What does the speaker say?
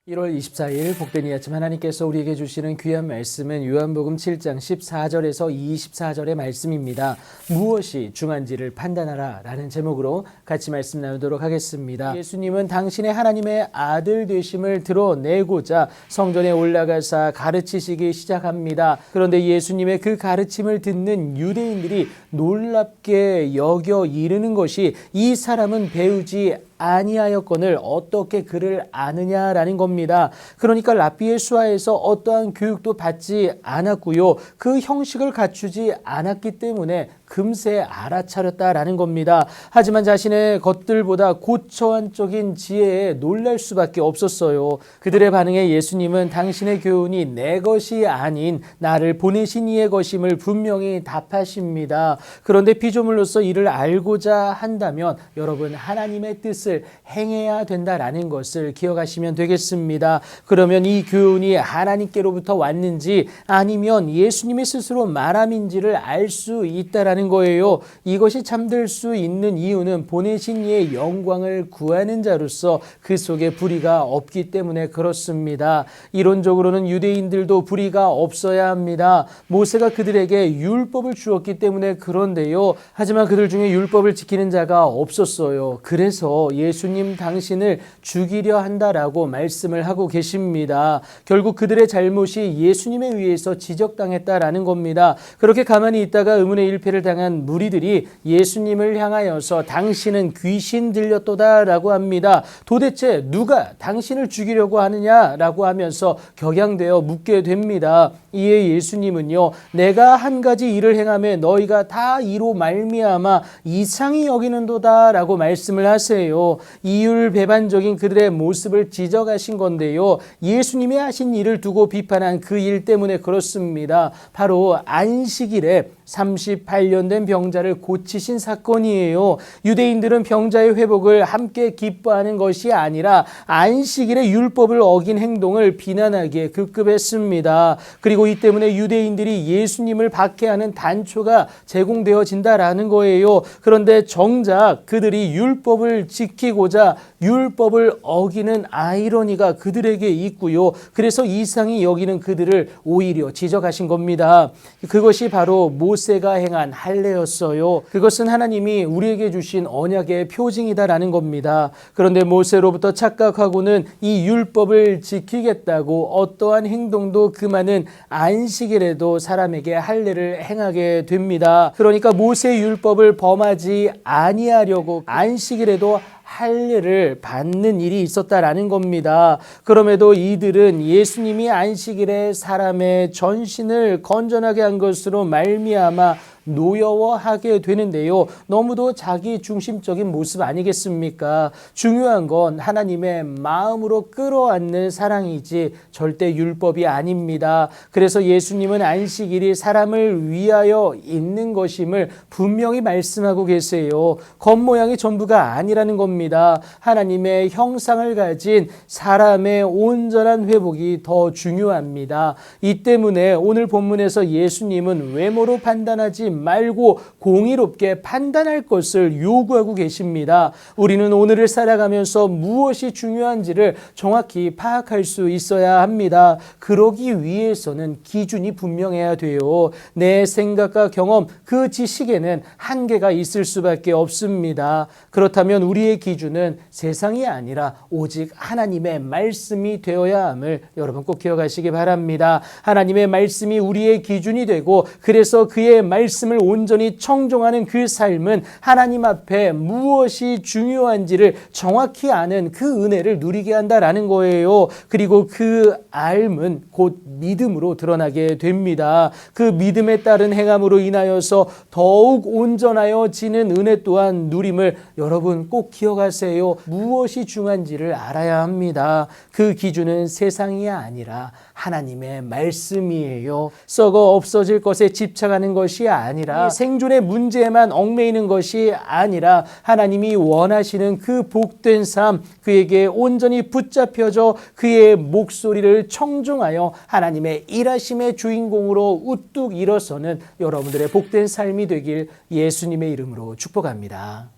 1월 24일 복된 이 아침 하나님께서 우리에게 주시는 귀한 말씀은 요한복음 7장 14절에서 24절의 말씀입니다. 무엇이 중한지를 판단하라 라는 제목으로 같이 말씀 나누도록 하겠습니다. 예수님은 당신의 하나님의 아들 되심을 드러내고자 성전에 올라가사 가르치시기 시작합니다. 그런데 예수님의 그 가르침을 듣는 유대인들이 놀랍게 여겨 이르는 것이 이 사람은 배우지 아니하였거늘 어떻게 그를 아느냐라는 겁니다. 그러니까 랍비의 수하에서 어떠한 교육도 받지 않았고요. 그 형식을 갖추지 않았기 때문에 금세 알아차렸다라는 겁니다. 하지만 자신의 것들보다 고초한적인 지혜에 놀랄 수밖에 없었어요. 그들의 반응에 예수님은 당신의 교훈이 내 것이 아닌 나를 보내신 이의 것임을 분명히 답하십니다. 그런데 피조물로서 이를 알고자 한다면 여러분 하나님의 뜻을 행해야 된다라는 것을 기억하시면 되겠습니다. 그러면 이 교훈이 하나님께로부터 왔는지 아니면 예수님이 스스로 말함인지를 알 수 있다라는 거예요. 이것이 잠들 수 있는 이유는 보내신 이의 영광을 구하는 자로서 그 속에 불의가 없기 때문에 그렇습니다. 이론적으로는 유대인들도 불의가 없어야 합니다. 모세가 그들에게 율법을 주었기 때문에 그런데요. 하지만 그들 중에 율법을 지키는 자가 없었어요. 그래서 예수님 당신을 죽이려 한다라고 말씀을 하고 계십니다. 결국 그들의 잘못이 예수님에 의해서 지적당했다라는 겁니다. 그렇게 가만히 있다가 의문의 일패를 당한 무리들이 예수님을 향하여서 당신은 귀신 들렸도다라고 합니다. 도대체 누가 당신을 죽이려고 하느냐라고 하면서 격양되어 묻게 됩니다. 이에 예수님은요, 내가 한 가지 일을 행하며 너희가 다 이로 말미암아 이상히 여기는도다라고 말씀을 하세요. 이율배반적인 그들의 모습을 지적하신 건데요. 예수님이 하신 일을 두고 비판한 그 일 때문에 그렇습니다. 바로 안식일에 38년 된 병자를 고치신 사건이에요. 유대인들은 병자의 회복을 함께 기뻐하는 것이 아니라 안식일의 율법을 어긴 행동을 비난하기에 급급했습니다. 그리고 이 때문에 유대인들이 예수님을 박해하는 단초가 제공되어진다라는 거예요. 그런데 정작 그들이 율법을 지키고자 율법을 어기는 아이러니가 그들에게 있고요. 그래서 이상히 여기는 그들을 오히려 지적하신 겁니다. 그것이 바로 모세가 행한 할례였어요. 그것은 하나님이 우리에게 주신 언약의 표징이다라는 겁니다. 그런데 모세로부터 착각하고는 이 율법을 지키겠다고 어떠한 행동도 금하는 안식일에도 사람에게 할례를 행하게 됩니다. 그러니까 모세의 율법을 범하지 아니하려고 안식일에도 할례를 받는 일이 있었다라는 겁니다. 그럼에도 이들은 예수님이 안식일에 사람의 전신을 건전하게 한 것으로 말미암아 노여워하게 되는데요. 너무도 자기 중심적인 모습 아니겠습니까? 중요한 건 하나님의 마음으로 끌어안는 사랑이지 절대 율법이 아닙니다. 그래서 예수님은 안식일이 사람을 위하여 있는 것임을 분명히 말씀하고 계세요. 겉모양이 전부가 아니라는 겁니다. 하나님의 형상을 가진 사람의 온전한 회복이 더 중요합니다. 이 때문에 오늘 본문에서 예수님은 외모로 판단하지 말고 공의롭게 판단할 것을 요구하고 계십니다. 우리는 오늘을 살아가면서 무엇이 중요한지를 정확히 파악할 수 있어야 합니다. 그러기 위해서는 기준이 분명해야 돼요. 내 생각과 경험, 그 지식에는 한계가 있을 수밖에 없습니다. 그렇다면 우리의 기준은 세상이 아니라 오직 하나님의 말씀이 되어야 함을 여러분 꼭 기억하시기 바랍니다. 하나님의 말씀이 우리의 기준이 되고 그래서 그의 말씀을 온전히 청종하는 그 삶은 하나님 앞에 무엇이 중요한지를 정확히 아는 그 은혜를 누리게 한다라는 거예요. 그리고 그 알은 곧 믿음으로 드러나게 됩니다. 그 믿음에 따른 행함으로 인하여서 더욱 온전하여지는 은혜 또한 누림을 여러분 꼭 기억하세요. 무엇이 중요한지를 알아야 합니다. 그 기준은 세상이 아니라 하나님의 말씀이에요. 썩어 없어질 것에 집착하는 것이 아니라 생존의 문제에만 얽매이는 것이 아니라 하나님이 원하시는 그 복된 삶, 그에게 온전히 붙잡혀져 그의 목소리를 청종하여 하나님의 일하심의 주인공으로 우뚝 일어서는 여러분들의 복된 삶이 되길 예수님의 이름으로 축복합니다.